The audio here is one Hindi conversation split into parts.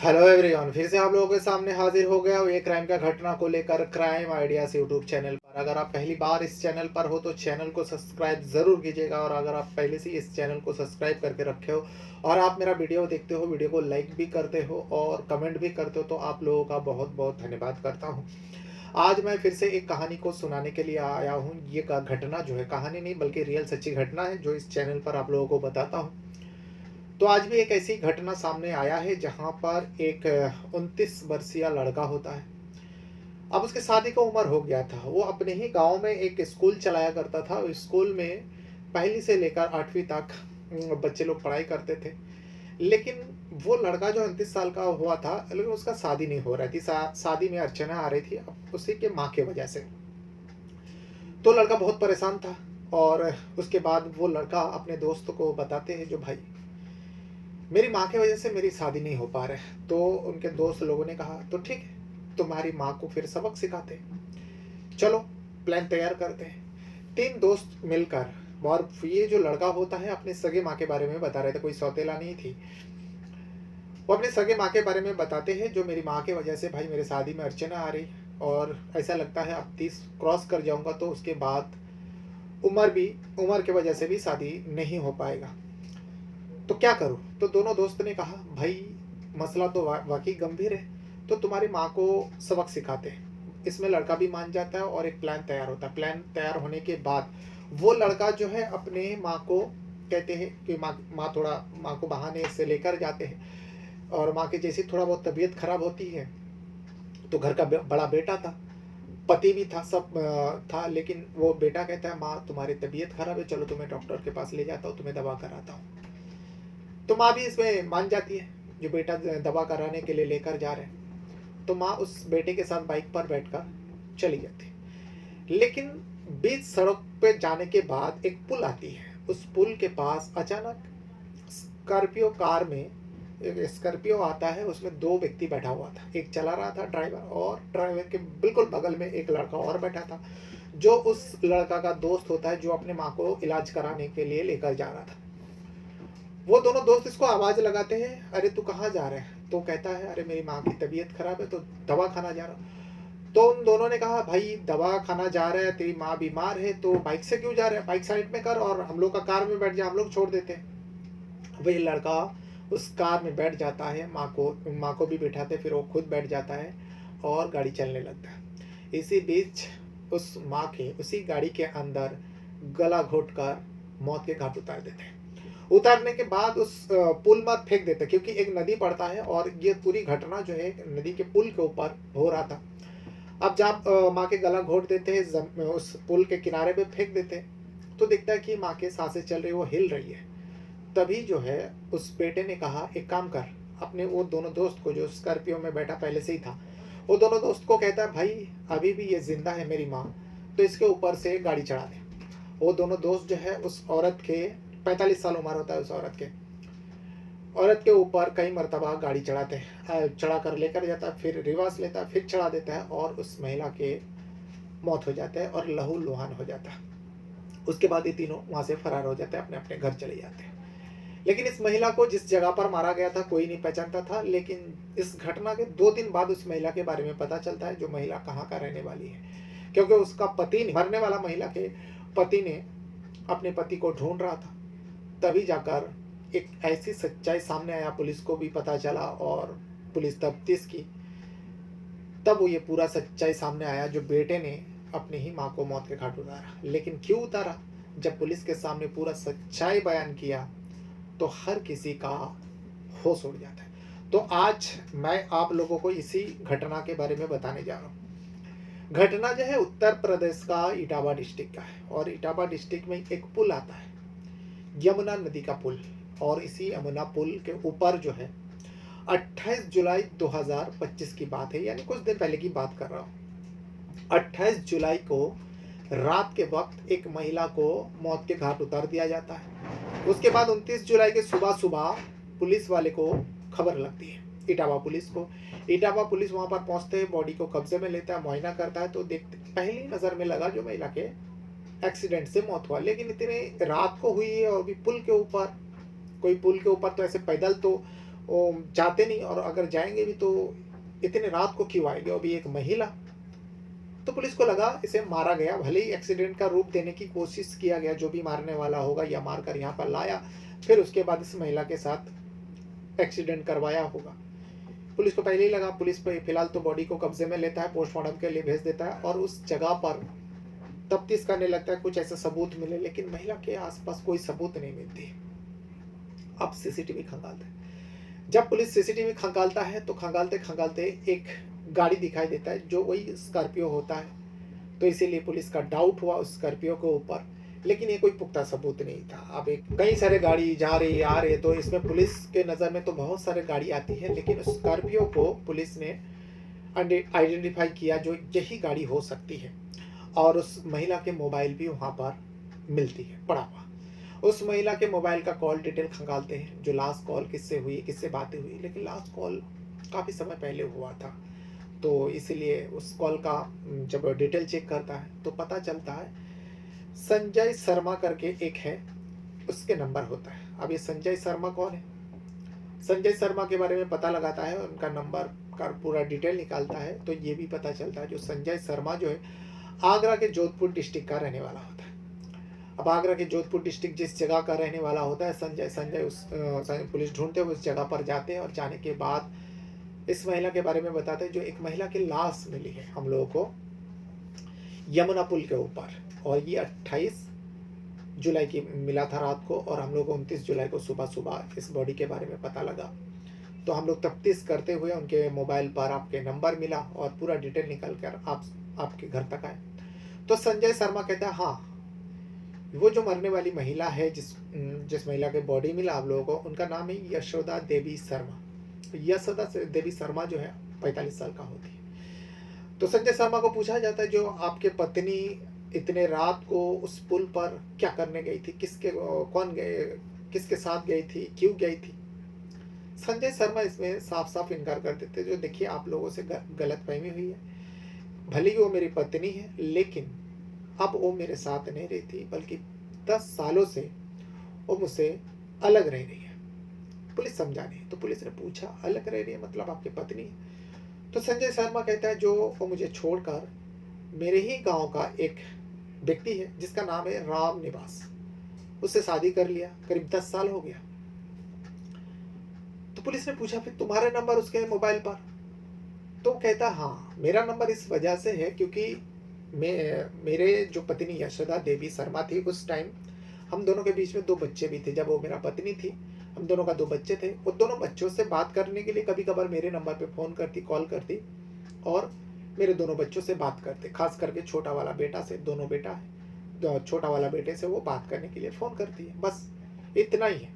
हेलो एवरीवन, फिर से आप लोगों के सामने हाजिर हो गया हूँ एक क्राइम का घटना को लेकर क्राइम आइडियाज यूट्यूब चैनल पर। अगर आप पहली बार इस चैनल पर हो तो चैनल को सब्सक्राइब ज़रूर कीजिएगा, और अगर आप पहले से ही इस चैनल को सब्सक्राइब करके रखे हो और आप मेरा वीडियो देखते हो, वीडियो को लाइक भी करते हो और कमेंट भी करते हो, तो आप लोगों का बहुत बहुत धन्यवाद करता हूँ। आज मैं फिर से एक कहानी को सुनाने के लिए आया हूँ। ये घटना जो है, कहानी नहीं बल्कि रियल सच्ची घटना है, जो इस चैनल पर आप लोगों को बताता हूँ। तो आज भी एक ऐसी घटना सामने आया है जहां पर एक 29 वर्षीय लड़का होता है। अब उसके शादी का उम्र हो गया था। वो अपने ही गांव में एक स्कूल चलाया करता था। उस स्कूल में पहली से लेकर 8वीं तक बच्चे लोग पढ़ाई करते थे। लेकिन वो लड़का जो 29 साल का हुआ था, लेकिन उसका शादी नहीं हो रही थी। शादी में अड़चना आ रही थी, अब उसी के माँ के वजह से। तो लड़का बहुत परेशान था। और उसके बाद वो लड़का अपने दोस्त को बताते हैं, जो भाई मेरी माँ की वजह से मेरी शादी नहीं हो पा रहा है। तो उनके दोस्त लोगों ने कहा, तो ठीक है, तुम्हारी माँ को फिर सबक सिखाते हैं। चलो, प्लान तैयार करते हैं। 3 दोस्त मिलकर, और ये जो लड़का होता है अपने सगे माँ के बारे में बता रहे थे, कोई सौतेला नहीं थी। वो अपने सगे माँ के बारे में बताते हैं, जो मेरी माँ की वजह से भाई मेरे शादी में अड़चना आ रही, और ऐसा लगता है अब 30 क्रॉस कर जाऊंगा तो उसके बाद उम्र की वजह से भी शादी नहीं हो पाएगा। तो क्या करूं? तो दोनों दोस्त ने कहा, भाई मसला तो वाकई गंभीर है, तो तुम्हारी माँ को सबक सिखाते हैं। इसमें लड़का भी मान जाता है और एक प्लान तैयार होता है। प्लान तैयार होने के बाद वो लड़का जो है अपने माँ को कहते हैं कि माँ को बहाने से लेकर जाते हैं। और माँ की जैसी थोड़ा बहुत तबीयत खराब होती है, तो घर का बड़ा बेटा था, पति भी था, सब था। लेकिन वो बेटा कहता है, माँ तुम्हारी तबीयत खराब है, चलो तुम्हें डॉक्टर के पास ले जाता हूँ, तुम्हें दवा कराता हूँ। तो माँ भी इसमें मान जाती है, जो बेटा दवा कराने के लिए लेकर जा रहे हैं। तो माँ उस बेटे के साथ बाइक पर बैठकर चली जाती। लेकिन बीच सड़क पे जाने के बाद एक पुल आती है। उस पुल के पास अचानक स्कॉर्पियो कार में एक स्कॉर्पियो आता है। उसमें 2 व्यक्ति बैठा हुआ था। एक चला रहा था ड्राइवर, और ड्राइवर के बिल्कुल बगल में एक लड़का और बैठा था, जो उस लड़का का दोस्त होता है, जो अपने माँ को इलाज कराने के लिए लेकर जा रहा था। वो दोनों दोस्त इसको आवाज लगाते हैं, अरे तू कहाँ जा रहे हैं? तो कहता है, अरे मेरी माँ की तबीयत खराब है, तो दवा खाना जा रहा हूँ। तो उन दोनों ने कहा, भाई दवा खाना जा रहा है, तेरी माँ बीमार है, तो बाइक से क्यों जा रहा है? बाइक साइड में कर और हम लोग का कार में बैठ जा, हम लोग छोड़ देते हैं। वही लड़का उस कार में बैठ जाता है, माँ को भी बिठाते, फिर वो खुद बैठ जाता है और गाड़ी चलने लगता है। इसी बीच उस माँ के उसी गाड़ी के अंदर गला घोट कर मौत के घाट उतार देते हैं। उतारने के बाद उस पुल में फेंक देते, क्योंकि एक नदी पड़ता है और ये पूरी घटना जो है नदी के पुल के ऊपर हो रहा था। अब जब माँ के गला घोट देते हैं, उस पुल के किनारे पे फेंक देते हैं, तो दिखता है कि माँ के सांसें चल रही, वो हिल रही है। तभी जो है उस बेटे ने कहा, एक काम कर, अपने वो दोनों दोस्त को, जो स्कॉर्पियो में बैठा पहले से ही था, वो दोनों दोस्त को कहता है, भाई अभी भी ये जिंदा है मेरी माँ, तो इसके ऊपर से गाड़ी चढ़ा दे। वो दोनों दोस्त जो है उस औरत के 45 साल उम्र होता है, उस औरत के ऊपर कई मरतबा गाड़ी चढ़ाते हैं, चढ़ा कर लेकर जाता है, फिर रिवर्स लेता है, फिर चढ़ा देता है, और उस महिला के मौत हो जाता है और लहू लुहान हो जाता है। उसके बाद ये तीनों वहां से फरार हो जाते हैं, अपने अपने घर चले जाते हैं। लेकिन इस महिला को जिस जगह पर मारा गया था कोई नहीं पहचानता था। लेकिन इस घटना के 2 दिन बाद उस महिला के बारे में पता चलता है, जो महिला कहाँ का रहने वाली है, क्योंकि उसका पति, मरने वाला महिला के पति ने अपने पति को ढूंढ रहा था। तभी जाकर एक ऐसी सच्चाई सामने आया, पुलिस को भी पता चला और पुलिस तफ्तीश की। तब वो ये पूरा सच्चाई सामने आया, जो बेटे ने अपनी ही माँ को मौत के घाट उतारा। लेकिन क्यों उतारा? जब पुलिस के सामने पूरा सच्चाई बयान किया, तो हर किसी का होश उड़ जाता है। तो आज मैं आप लोगों को इसी घटना के बारे में बताने जा रहा हूँ। घटना जो है उत्तर प्रदेश का इटावा डिस्ट्रिक्ट का है, और इटावा डिस्ट्रिक्ट में एक पुल आता है, यमुना नदी का पुल। और इसी यमुना पुल के ऊपर जो है 28 जुलाई 2025 की बात है, यानी कुछ दिन पहले की बात कर रहा हूँ। 28 जुलाई को रात के वक्त एक महिला को मौत के घाट उतार दिया जाता है। उसके बाद 29 जुलाई के सुबह सुबह पुलिस वाले को खबर लगती है, इटावा पुलिस को। इटावा पुलिस वहां पर पहुंचते हैं, बॉडी को कब्जे में लेता है, मुआयना करता है, तो देखते पहली नजर में लगा जो महिला के एक्सीडेंट से मौत हुआ। लेकिन इतने रात को हुई है और भी पुल के ऊपर, कोई पुल के ऊपर तो ऐसे पैदल तो वो जाते नहीं, और अगर जाएंगे भी तो इतने रात को क्यों आएंगे, वो भी एक महिला। तो पुलिस को लगा इसे मारा गया, भले ही एक्सीडेंट का रूप देने की कोशिश किया गया, जो भी मारने वाला होगा या मारकर यहाँ पर लाया, फिर उसके बाद इस महिला के साथ एक्सीडेंट करवाया होगा। पुलिस को पहले ही लगा। पुलिस फिलहाल तो बॉडी को कब्जे में लेता है, पोस्टमार्टम के लिए भेज देता है और उस जगह पर तफ्तीश करने लगता है, कुछ ऐसा सबूत मिले, लेकिन महिला के आसपास कोई सबूत नहीं मिलती। अब सीसीटीवी खंगालते हैं। जब पुलिस सीसीटीवी खंगालता है तो खंगालते खंगालते एक गाड़ी दिखाई देता है, जो वही स्कॉर्पियो होता है। तो इसीलिए पुलिस का डाउट हुआ उस स्कॉर्पियो के ऊपर, लेकिन ये कोई पुख्ता सबूत नहीं था। अब एक कई सारे गाड़ी जा रही आ रही, तो इसमें पुलिस के नज़र में तो बहुत सारे गाड़ी आती है, लेकिन उस स्कॉर्पियो को पुलिस ने आइडेंटिफाई किया जो यही गाड़ी हो सकती है, और उस महिला के मोबाइल भी वहाँ पर मिलती है पड़ा हुआ। उस महिला के मोबाइल का कॉल डिटेल खंगालते हैं, जो लास्ट कॉल किससे हुई, किससे बातें हुई, लेकिन लास्ट कॉल काफ़ी समय पहले हुआ था। तो इसीलिए उस कॉल का जब डिटेल चेक करता है तो पता चलता है संजय शर्मा करके एक है, उसके नंबर होता है। अब ये संजय शर्मा कौन है? संजय शर्मा के बारे में पता लगाता है, उनका नंबर का पूरा डिटेल निकालता है, तो ये भी पता चलता है जो संजय शर्मा जो है आगरा के जोधपुर डिस्ट्रिक्ट का रहने वाला होता है। अब आगरा के जोधपुर डिस्ट्रिक्ट जिस जगह का रहने वाला होता है संजय उस पुलिस ढूंढते हुए उस जगह पर जाते हैं, और जाने के बाद इस महिला के बारे में बताते हैं, जो एक महिला की लाश मिली है हम लोगों को यमुना पुल के ऊपर, और ये 28 जुलाई की मिला था रात को, और हम लोग को 29 जुलाई को सुबह सुबह इस बॉडी के बारे में पता लगा। तो हम लोग तफ्तीश करते हुए उनके मोबाइल पर आपके नंबर मिला और पूरा डिटेल निकल कर आपके घर तक आए। तो संजय शर्मा कहता है हाँ, वो जो मरने वाली महिला है, जिस महिला के बॉडी मिला आप लोगों को, उनका नाम है यशोदा देवी शर्मा। यशोदा देवी शर्मा जो है 45 साल का होती है। तो संजय शर्मा को पूछा जाता है, जो आपके पत्नी इतने रात को उस पुल पर क्या करने गई थी, किसके साथ गई थी, क्यों गई थी? संजय शर्मा इसमें साफ साफ इनकार कर देते, जो देखिए आप लोगों से गलतफहमी हुई है, भले ही वो मेरी पत्नी है, लेकिन अब वो मेरे साथ नहीं रहती, बल्कि 10 सालों से वो मुझसे अलग रह रही है। पुलिस समझा नहीं। तो पुलिस ने पूछा अलग रह रही है मतलब आपकी पत्नी है? तो संजय शर्मा कहता है जो वो मुझे छोड़कर मेरे ही गांव का एक व्यक्ति है जिसका नाम है राम निवास, उससे शादी कर लिया, करीब 10 साल हो गया। तो पुलिस ने पूछा फिर तुम्हारे नंबर उसके मोबाइल पर? तो कहता हाँ, मेरा नंबर इस वजह से है क्योंकि मेरे जो पत्नी यशोदा देवी शर्मा थी, उस टाइम हम दोनों के बीच में 2 बच्चे भी थे। जब वो मेरा पत्नी थी, हम दोनों का 2 बच्चे थे। वो दोनों बच्चों से बात करने के लिए कभी कभार मेरे नंबर पे फ़ोन करती, कॉल करती, और मेरे दोनों बच्चों से बात करते, खास करके छोटा वाला बेटा से, दोनों बेटा है, छोटा वाला बेटे से वो बात करने के लिए फ़ोन करती है, बस इतना ही है।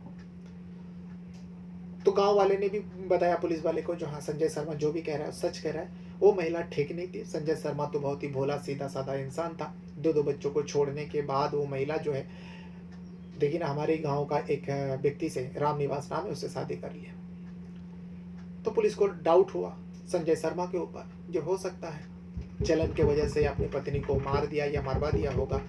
तो गांव वाले ने भी बताया पुलिस वाले को, जो हाँ संजय शर्मा जो भी कह रहा है सच कह रहा है, वो महिला ठीक नहीं थी। संजय शर्मा तो बहुत ही भोला सीधा साधा इंसान था। 2 बच्चों को छोड़ने के बाद वो महिला जो है, देखिए ना, हमारे गांव का एक व्यक्ति से, राम निवास नाम है, उससे शादी कर लिया। तो पुलिस को डाउट हुआ संजय शर्मा के ऊपर, जो हो सकता है जलन के वजह से अपनी पत्नी को मार दिया या मरवा दिया होगा।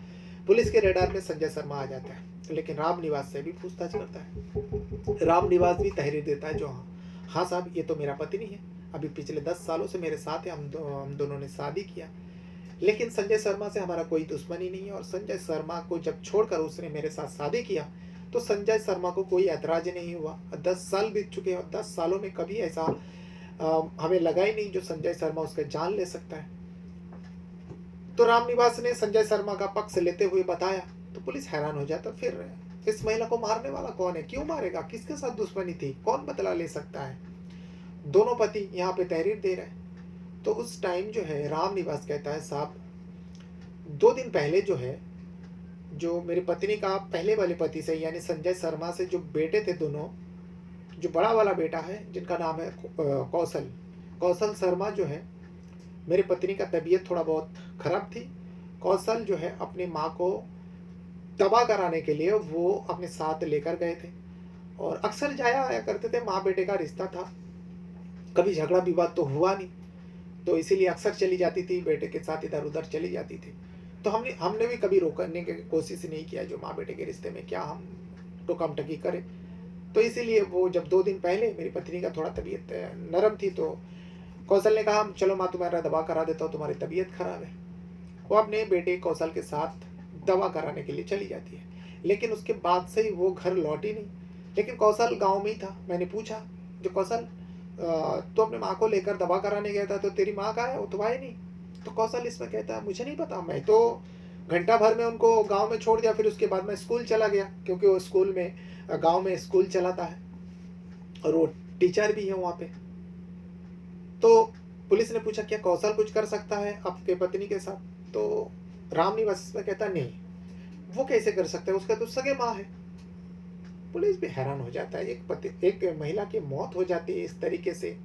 पुलिस के रेडार में संजय शर्मा आ जाता है, लेकिन राम निवास से भी पूछताछ करता है। राम निवास भी तहरीर देता है, जो हाँ साहब ये तो मेरा पत्नी है, अभी पिछले 10 सालों से मेरे साथ है, हम दोनों ने शादी किया, लेकिन संजय शर्मा से हमारा कोई दुश्मनी नहीं है। और संजय शर्मा को जब छोड़कर उसने मेरे साथ शादी किया तो संजय शर्मा को कोई ऐतराज नहीं हुआ। 10 साल बीत चुके हैं और 10 सालों में कभी ऐसा हमें लगा ही नहीं जो संजय शर्मा उसका जान ले सकता है। तो राम निवास ने संजय शर्मा का पक्ष लेते हुए बताया, तो पुलिस हैरान हो जाता, फिर इस महिला को मारने वाला कौन है, क्यों मारेगा, किसके साथ दुश्मनी थी, कौन बदला ले सकता है? दोनों पति यहाँ पे तहरीर दे रहे हैं। तो उस टाइम जो है राम निवास कहता है, साहब 2 दिन पहले जो है, जो मेरी पत्नी का पहले वाले पति से यानी संजय शर्मा से जो बेटे थे दोनों, जो बड़ा वाला बेटा है जिनका नाम है कौशल शर्मा, जो है मेरी पत्नी का तबीयत थोड़ा बहुत खराब थी। कौशल जो है अपनी माँ को दवा कराने के लिए वो अपने साथ लेकर गए थे, और अक्सर जाया आया करते थे, माँ बेटे का रिश्ता था, कभी झगड़ा विवाद तो हुआ नहीं, तो इसीलिए अक्सर चली जाती थी, बेटे के साथ इधर उधर चली जाती थी। तो हमने भी कभी रोकने की कोशिश नहीं किया, जो माँ बेटे के रिश्ते में क्या हम टोकम टकी करें, तो इसीलिए वो जब 2 दिन पहले मेरी पत्नी का थोड़ा तबीयत नरम थी, तो कौशल ने कहा चलो माँ तुम्हारा दवा करा देता हूँ, तुम्हारी तबीयत खराब है। वो अपने बेटे कौशल के साथ दवा कराने के लिए चली जाती है, लेकिन उसके बाद से ही वो घर लौटी नहीं। लेकिन कौशल गाँव में ही था। मैंने पूछा, जो कौशल तू अपने माँ को लेकर दवा कराने गया था, तो तेरी माँ कहाँ है? वो तो आई नहीं। तो कौशल इसमें कहता है मुझे नहीं पता, मैं तो घंटा भर में उनको गाँव में छोड़ दिया, फिर उसके बाद मैं स्कूल चला गया, क्योंकि वो स्कूल में गाँव में स्कूल चलाता है और वो टीचर भी है वहाँ पे। तो पुलिस ने पूछा क्या कौशल कुछ कर सकता है आपके पत्नी के साथ? तो रामनिवास में कहता नहीं, वो कैसे कर सकता है, उसका तो सगे माँ है। पुलिस भी हैरान हो जाता है, एक महिला की मौत हो जाती है इस तरीके से,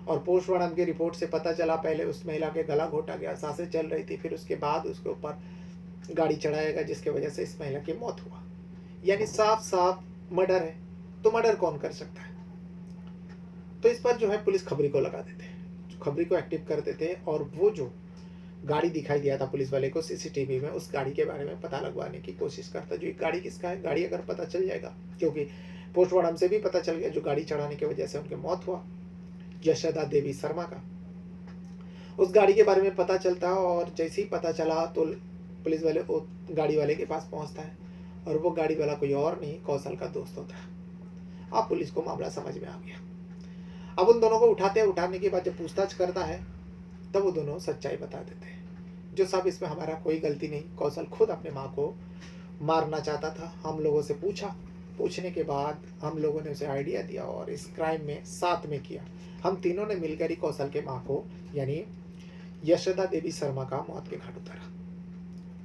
और पोस्टमार्टम की रिपोर्ट से पता चला पहले उस महिला के गला घोटा गया, सांसें चल रही थी, फिर उसके बाद उसके ऊपर गाड़ी चढ़ाया गया, जिसकी वजह से इस महिला की मौत हुआ। यानी साफ साफ मर्डर है। तो मर्डर कौन कर सकता है? तो इस पर जो है पुलिस खबरी को लगा देते हैं, खबरी को एक्टिव कर देते हैं, और वो जो गाड़ी दिखाई दिया था पुलिस वाले को सीसीटीवी में, उस गाड़ी के बारे में पता लगवाने की कोशिश करता है, जो गाड़ी किसका है। गाड़ी अगर पता चल जाएगा, क्योंकि पोस्टमार्टम से भी पता चल गया जो गाड़ी चढ़ाने की वजह से उनकी मौत हुआ, यशोदा देवी शर्मा का, उस गाड़ी के बारे में पता चलता है। और जैसे ही पता चला तो पुलिस वाले गाड़ी वाले के पास पहुंचता है, और वो गाड़ी वाला कोई और नहीं, कौशल का दोस्त होता है। अब पुलिस को मामला समझ में आ गया। अब उन दोनों को उठाने के बाद जब पूछताछ करता है, तब वो दोनों सच्चाई बता देते हैं, जो सब इसमें हमारा कोई गलती नहीं, कौशल खुद अपने माँ को मारना चाहता था। हम लोगों से पूछने के बाद हम लोगों ने उसे आइडिया दिया और इस क्राइम में साथ में किया। हम तीनों ने मिलकर ही कौशल के माँ को, यानी यशोदा देवी शर्मा का मौत के घाट उतारा।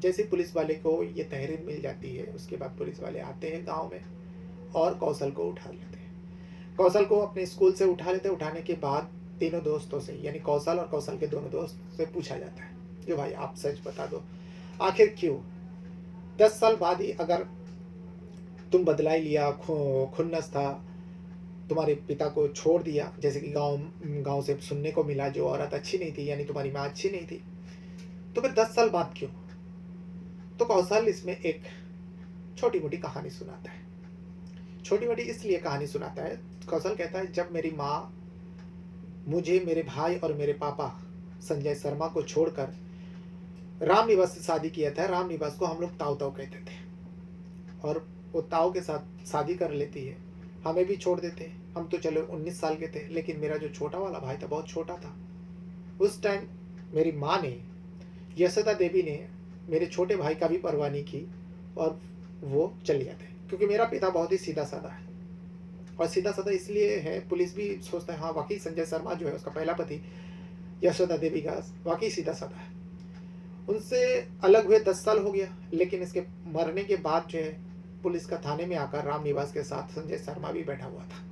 जैसे पुलिस वाले को ये तहरीर मिल जाती है, उसके बाद पुलिस वाले आते हैं गाँव में और कौशल को उठा लेते हैं। कौशल को अपने स्कूल से उठा लेते। उठाने के बाद तीनों दोस्तों से, यानी कौशल और कौशल के दोनों दोस्त से पूछा जाता है कि भाई आप सच बता दो, आखिर क्यों 10 साल बाद ही अगर तुम बदला ही लिया, खुन्नस था, तुम्हारे पिता को छोड़ दिया, जैसे कि गांव से सुनने को मिला जो औरत अच्छी नहीं थी, यानी तुम्हारी माँ अच्छी नहीं थी, तो फिर 10 साल बाद क्यों? तो कौशल इसमें एक छोटी मोटी कहानी सुनाता है। छोटी मोटी इसलिए कहानी सुनाता है, कौशल कहता है जब मेरी माँ मुझे, मेरे भाई और मेरे पापा संजय शर्मा को छोड़कर रामनिवास से शादी किया था। रामनिवास को हम लोग ताऊ ताऊ कहते थे, और वो ताऊ के साथ शादी कर लेती है, हमें भी छोड़ देते। हम तो चलो 19 साल के थे, लेकिन मेरा जो छोटा वाला भाई था बहुत छोटा था। उस टाइम मेरी माँ ने, यशोदा देवी ने, मेरे छोटे भाई का भी परवाह नहीं की और वो चले जाते, क्योंकि मेरा पिता बहुत ही सीधा साधा है। और सीधा साधा इसलिए है, पुलिस भी सोचता है हाँ वाकई संजय शर्मा जो है उसका पहला पति यशोदा देवी का वाकई सीधा साधा है। उनसे अलग हुए 10 साल हो गया, लेकिन इसके मरने के बाद जो है पुलिस का थाने में आकर रामनिवास के साथ संजय शर्मा भी बैठा हुआ था।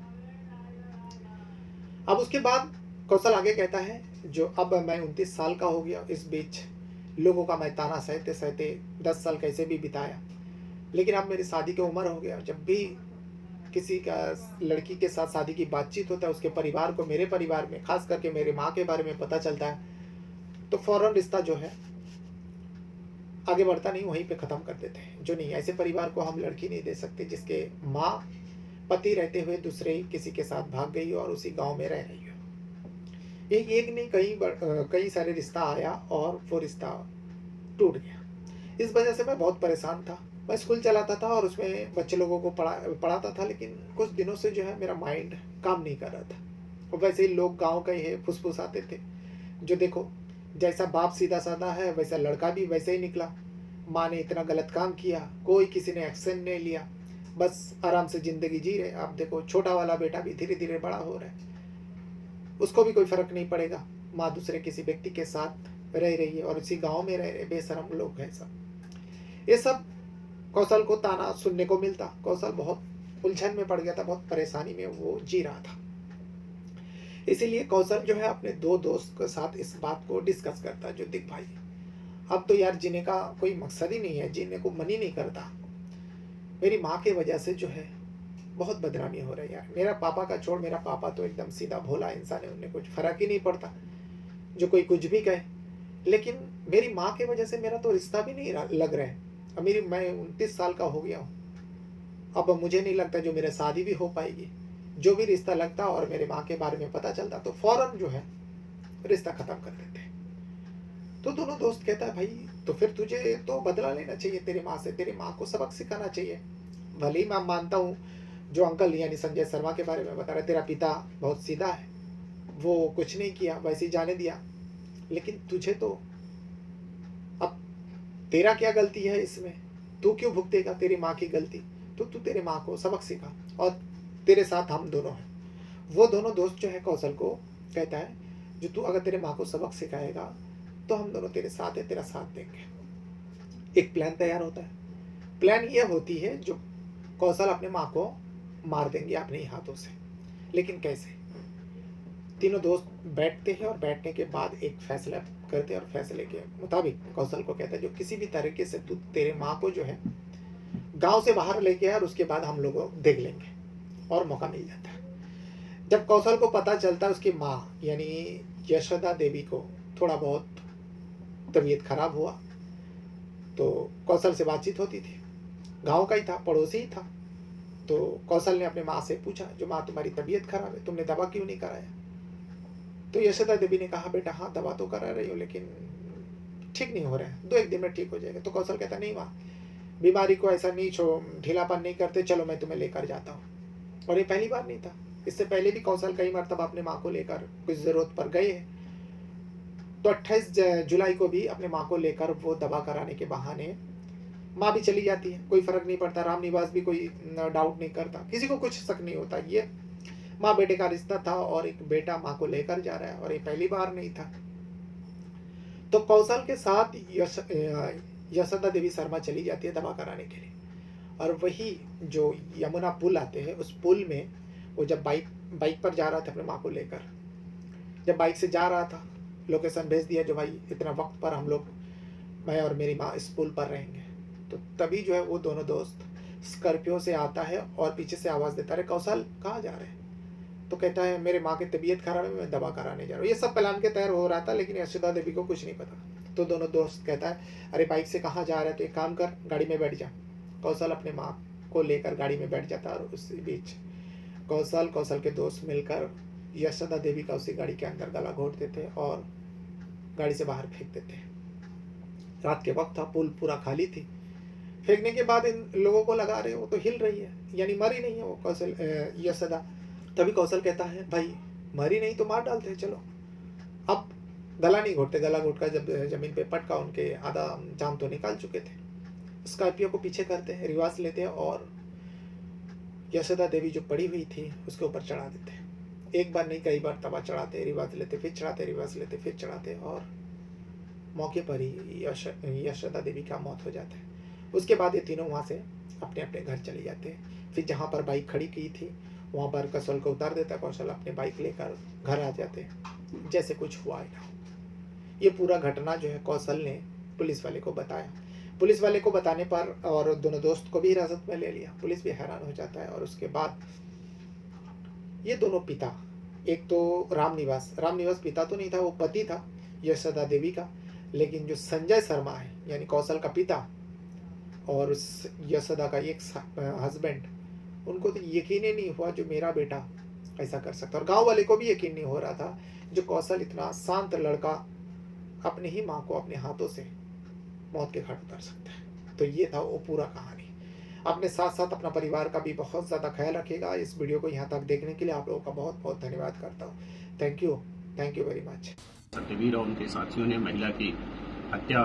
अब उसके बाद कौशल आगे कहता है, जो अब मैं 29 साल का हो गया, इस बीच लोगों का मैं ताना सहते सहते 10 साल कैसे भी बिताया, लेकिन अब मेरी शादी की उम्र हो गया। जब भी किसी का लड़की के साथ शादी की बातचीत होता है, उसके परिवार को, मेरे परिवार में खास करके मेरे माँ के बारे में पता चलता है, तो फौरन रिश्ता जो है आगे बढ़ता नहीं, वहीं पे ख़त्म कर देते हैं। जो नहीं, ऐसे परिवार को हम लड़की नहीं दे सकते जिसके माँ पति रहते हुए दूसरे किसी के साथ भाग गई और उसी गांव में रह रही हो। एक नहीं, कई सारे रिश्ता आया और वो रिश्ता टूट गया। इस वजह से मैं बहुत परेशान था। मैं स्कूल चलाता था और उसमें बच्चे लोगों को पढ़ाता था, लेकिन कुछ दिनों से जो है मेरा माइंड काम नहीं कर रहा था। और वैसे ही लोग गांव के ही फुसफुस आते थे, जो देखो जैसा बाप सीधा साधा है वैसा लड़का भी वैसे ही निकला। माँ ने इतना गलत काम किया, कोई किसी ने एक्शन नहीं लिया, बस आराम से ज़िंदगी जी रहे। आप देखो छोटा वाला बेटा भी धीरे धीरे बड़ा हो रहा है, उसको भी कोई फ़र्क नहीं पड़ेगा। माँ दूसरे किसी व्यक्ति के साथ रह रही है और उसी गाँव में रह रहे बेशरम लोग हैं सब। ये सब कौशल को ताना सुनने को मिलता। कौशल बहुत उलझन में पड़ गया था, बहुत परेशानी में वो जी रहा था। इसीलिए कौशल जो है अपने 2 दोस्त के साथ इस बात को डिस्कस करता है, जो देख भाई अब तो यार जीने का कोई मकसद ही नहीं है, जीने को मन ही नहीं करता। मेरी माँ की वजह से जो है बहुत बदनामी हो रही है यार। मेरा पापा का छोड़, मेरा पापा तो एकदम सीधा भोला इंसान है, उन्हें कुछ फ़र्क ही नहीं पड़ता जो कोई कुछ भी कहे। लेकिन मेरी माँ की वजह से मेरा तो रिश्ता भी नहीं लग रहा है। अब मैं 29 साल का हो गया हूँ, अब मुझे नहीं लगता जो मेरे शादी भी हो पाएगी। जो भी रिश्ता लगता और मेरे माँ के बारे में पता चलता तो फौरन जो है रिश्ता खत्म कर देते। तो दोनों दोस्त कहता है भाई तो फिर तुझे तो बदला लेना चाहिए तेरी माँ से, तेरी माँ को सबक सिखाना चाहिए। भले ही मैं मानता हूँ जो अंकल यानी संजय शर्मा के बारे में बता रहे, तेरा पिता बहुत सीधा है, वो कुछ नहीं किया, वैसे ही जाने दिया, लेकिन तुझे तो अब तेरा क्या गलती है इसमें, तू क्यों भुगतेगा तेरी माँ की गलती, तो तू तेरे माँ को सबक सिखा और तेरे साथ हम दोनों हैं। वो दोनों दोस्त जो है कौशल को कहता है जो तू अगर तेरे माँ को सबक सिखाएगा तो हम दोनों तेरे साथ है, तेरा साथ देंगे। एक प्लान तैयार होता है। प्लान ये होती है जो कौशल अपने माँ को मार देंगे अपने ही हाथों से, लेकिन कैसे। तीनों दोस्त बैठते हैं और बैठने के बाद एक फैसला करते हैं और फैसले के मुताबिक कौशल को कहता है जो किसी भी तरीके से तू तेरे माँ को जो है गांव से बाहर लेके आया और उसके बाद हम लोग देख लेंगे, और मौका मिल जाता है। जब कौशल को पता चलता है उसकी माँ यानी यशोदा देवी को थोड़ा बहुत तबीयत खराब हुआ, तो कौशल से बातचीत होती थी, गांव का ही था, पड़ोसी ही था। तो कौशल ने अपने माँ से पूछा जो माँ तुम्हारी तबीयत खराब है, तुमने दवा क्यों नहीं कराया। तो यशोदा देवी ने कहा बेटा हाँ दवा तो करा रही हो लेकिन ठीक नहीं हो रहा है, 2-1 दिन में ठीक हो जाएगा। तो कौशल कहता नहीं माँ, बीमारी को ऐसा नहीं ढीलापन नहीं करते, चलो मैं तुम्हें लेकर जाता हूँ। और ये पहली बार नहीं था, इससे पहले भी कौशल कई मरतबा अपने माँ को लेकर कुछ जरूरत पर गए हैं। तो 28 जुलाई को भी अपने माँ को लेकर वो दवा कराने के बहाने माँ भी चली जाती है, कोई फर्क नहीं पड़ता। राम निवास भी कोई डाउट नहीं करता, किसी को कुछ शक नहीं होता। ये माँ बेटे का रिश्ता था और एक बेटा माँ को लेकर जा रहा है और ये पहली बार नहीं था। तो कौशल के साथ यशोदा देवी शर्मा चली जाती है दवा कराने के लिए। और वही जो यमुना पुल आते हैं उस पुल में वो जब बाइक पर जा रहा था अपने माँ को लेकर, जब बाइक से जा रहा था लोकेशन भेज दिया जो भाई इतना वक्त पर हम लोग, मैं और मेरी माँ इस पुल पर रहेंगे। तो तभी जो है वो दोनों दोस्त स्कॉर्पियो से आता है और पीछे से आवाज़ देता है कौशल कहाँ जा रहे हैं। तो कहता है मेरे माँ की तबीयत खराब है, मैं दवा कराने जा रहा हूँ। ये सब प्लान के तैयार हो रहा था लेकिन यशोदा देवी को कुछ नहीं पता। तो दोनों दोस्त कहता है अरे बाइक से कहाँ जा रहे हैं, तो एक काम कर गाड़ी में बैठ जा। कौशल अपने माँ को लेकर गाड़ी में बैठ जाता है और उसी बीच कौशल के दोस्त मिलकर यशोदा देवी का उसी गाड़ी के अंदर गला घोट देते और गाड़ी से बाहर फेंक देते। रात के वक्त था, पुल पूरा खाली थी। फेंकने के बाद इन लोगों को लगा रहे वो तो हिल रही है, यानी मरी नहीं है वो यशोदा। तभी कौशल कहता है भाई मरी नहीं तो मार डालते हैं, चलो। अब गला नहीं घोटते, गला घोट कर जब जमीन पे पटका उनके आधा जान तो निकाल चुके थे। स्कॉर्पियो को पीछे करते हैं, रिवाज लेते हैं और यशोदा देवी जो पड़ी हुई थी उसके ऊपर चढ़ा देते हैं। एक बार नहीं कई बार तवा चढ़ाते, रिवाज लेते, फिर चढ़ाते, रिवाज लेते, फिर चढ़ाते और मौके पर ही यशोदा देवी का मौत हो जाता है। उसके बाद ये तीनों वहाँ से अपने अपने घर चले जाते हैं। फिर जहाँ पर बाइक खड़ी की थी वहाँ पर कौशल को उतार देता है, कौशल अपने बाइक लेकर घर आ जाते हैं जैसे कुछ हुआ ही ना हो। ये पूरा घटना जो है कौशल ने पुलिस वाले को बताया। पुलिस वाले को बताने पर और दोनों दोस्त को भी हिरासत में ले लिया। पुलिस भी हैरान हो जाता है और उसके बाद ये दोनों पिता, एक तो राम निवास पिता तो नहीं था, वो पति था यशोदा देवी का, लेकिन जो संजय शर्मा है यानी कौशल का पिता और उस यशोदा का एक हस्बैंड, उनको तो यकीन ही नहीं हुआ जो मेरा बेटा ऐसा कर सकता। और गांव वाले को भी यकीन नहीं हो रहा था जो कौशल इतना शांत लड़का अपने ही माँ को अपने हाथों से मौत के घाट उतार सकता है। तो ये था वो पूरा कहानी। अपने साथ साथ अपना परिवार का भी बहुत ज़्यादा ख्याल रखिएगा। इस वीडियो को यहाँ तक देखने के लिए आप लोगों का बहुत बहुत धन्यवाद करता हूँ। Thank you very much. Satyaveer और उनके साथियों ने महिला की हत्या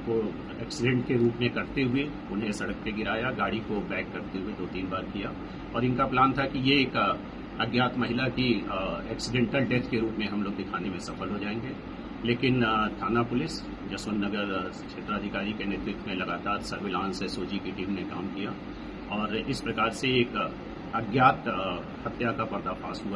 को एक्सीडेंट के रूप में करते हुए उन्हें सड़क पे गिराया, गाड़ी को बैक करते हुए 2-3 बार किया और इनका प्लान था कि ये एक अज्ञात महिला की एक्सीडेंटल डेथ के रूप में हम लोग दिखाने में सफल हो जाएंगे। लेकिन थाना पुलिस जसवंत नगर क्षेत्राधिकारी के नेतृत्व में लगातार सर्विलांस एसओजी की टीम ने काम किया और इस प्रकार से एक अज्ञात हत्या का पर्दाफाश हुआ।